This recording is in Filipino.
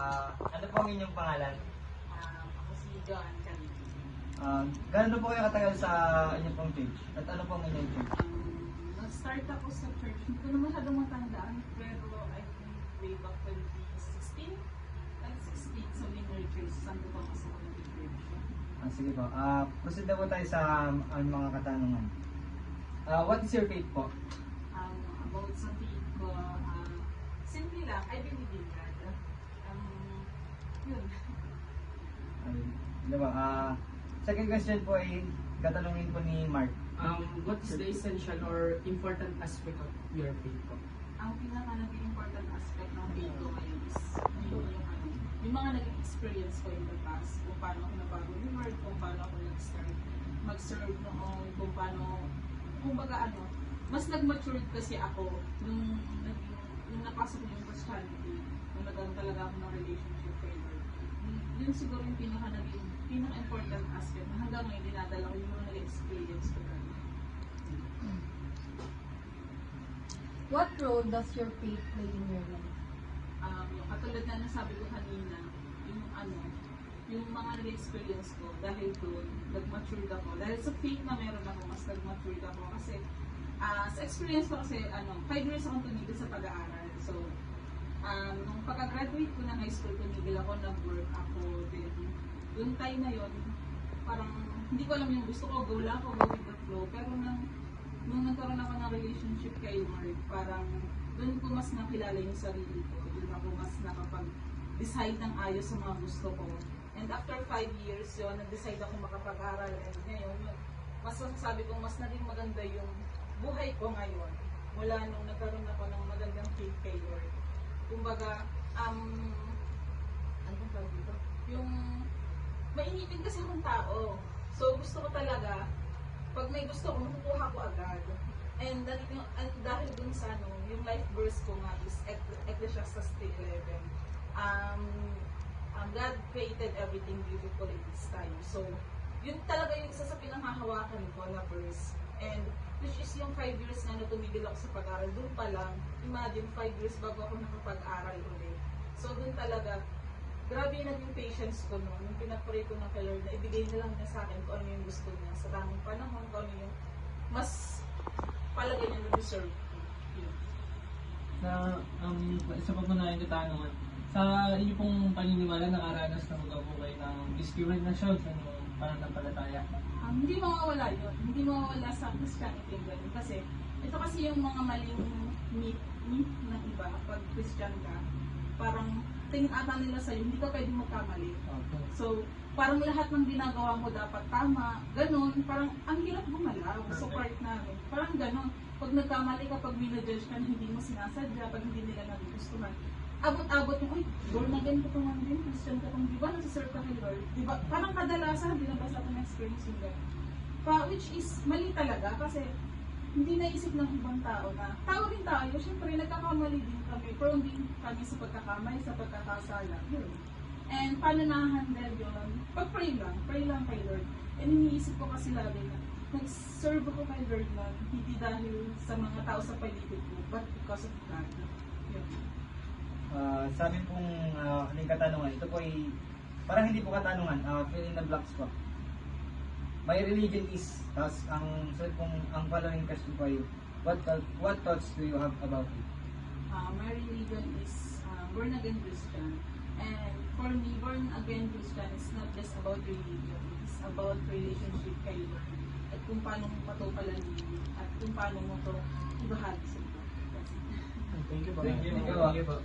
Ano po ang inyong pangalan? Ako si Joan Canino. Gano'n po kayo katagal sa inyong pong church? At ano po ang inyong church? Nag-start ako sa church, hindi ko na masyadong matandaan, pero I think way back 2016, sa Winner Church, Santo Tomas ako nag-church. Sige po. Proceed na po tayo sa mga katanungan. What is your faith po? About sa faith ko, simple lang, I believe in God. Yun. Diba? Second question po ay katanungin po ni Mark. What is the essential or important aspect of your faith po? Ang naging important aspect ng faith ko ngayon is yung mga naging experience ko in the past, kung paano ako nabago yung word, kung paano ako nag-start mag-serve noon, kung paano, mas nag-matured kasi ako nung napasok ko yung Christianity, nung nagkaroon talaga ako ng relationship kay Lord. Yun siguro yung pinaka-important aspect na hanggang ngayon dinadala ko yung mga nag-experience ko dahil. What role does your faith play in your life? Yung katulad na nasabi ko kanina, yung mga nag-experience ko, dahil doon, nag-matured ako. Dahil sa faith na meron ako, mas nag-matured ako. Kasi, sa experience ko kasi, 5 years akong tumigil sa pag-aaral. So, nung pagka-graduate ko ng high school, tumigil ako, nag-work ako. Then, yung time na yon parang, hindi ko alam yung gusto ko, go lang ako, go with the flow. Pero nung nagkaroon ako ng relationship kay Lord, parang, doon ko mas nakilala yung sarili ko. Doon ako mas nakapag-decide ng ayos sa mga gusto ko. And after 5 years, yun, nag-decide ako makapag-aral. And ngayon, mas masasabi ko, mas naging maganda yung buhay ko ngayon. Mula nung nagkaroon ako ng magandang faith kay Lord. Kumbaga, ano ba dito? Yung, mainipin kasi akong tao. So, gusto ko talaga, pag may gusto ko, makukuha ko agad. And dahil dun sa yung life verse ko nga is Ecclesiastes 3:11. God created everything beautiful in His time. So, yun talaga yung isa sa pinanghahawakan ko na verse. And which is yung 5 years na tumigil ako sa pag-aral. Doon pa lang, imagine 5 years bago ako nakapag-aral ulit. So, doon talaga, grabe yung naging patience ko noon. Yung pinag-pray ko ng kay Lord na ibigay na lang niya sa akin kung ano yung gusto niya sa tamang panahon, kung ano yung mas palagay niya na deserve ko. Isa pa po na yung katanungan. Sa inyo pong paniniwala, nakaranas na mga po kayo ng discrimination sa inyong pananampalataya? Hindi mawawala yun. Hindi mawawala sa Christianity yung ganun. Kasi, ito kasi yung mga maling myth ng iba. Pag Christian ka, parang tingin ata nila sa'yo, hindi ka pwede magkamali. Okay. So, parang lahat ng ginagawa mo dapat tama. Ganun, parang ang hirap gumalaw. So, part namin. Parang ganun. Pag nagkamali ka, pag minajudge ka na hindi mo sinasadya, pag hindi nila nagugustuhan, abot-abot yung, born again ko naman din, Christian ka kung di ba, nasa-serve ka kay Lord. Di ba? Parang kadalasan, hindi na basta akong experience yung gano'n. Which is, mali talaga, kasi hindi naisip ng ibang tao na, tao din tayo, syempre nagkakamali din kami, prone din kami sa pagkakamali, sa pagkakasala. Yun. And paano na-handle yun? Pag-pray lang kay Lord. And iniisip ko kasi lagi na, nag-serve ako kay Lord na, hindi dahil sa mga tao sa paligid ko, but because of God. Yun. Sa amin pong aling katanungan, ito po ay parang hindi po katanungan, fill in the blanks po. My religion is, tapos ang following question po ay, what thoughts do you have about it? My religion is born again Christian. And for me, born again Christian is not just about religion. It's about relationship kay Lord. At kung paano mo patupalalin at kung paano mo ito ibahagi sa iba. Thank you po. Thank you. Thank you po.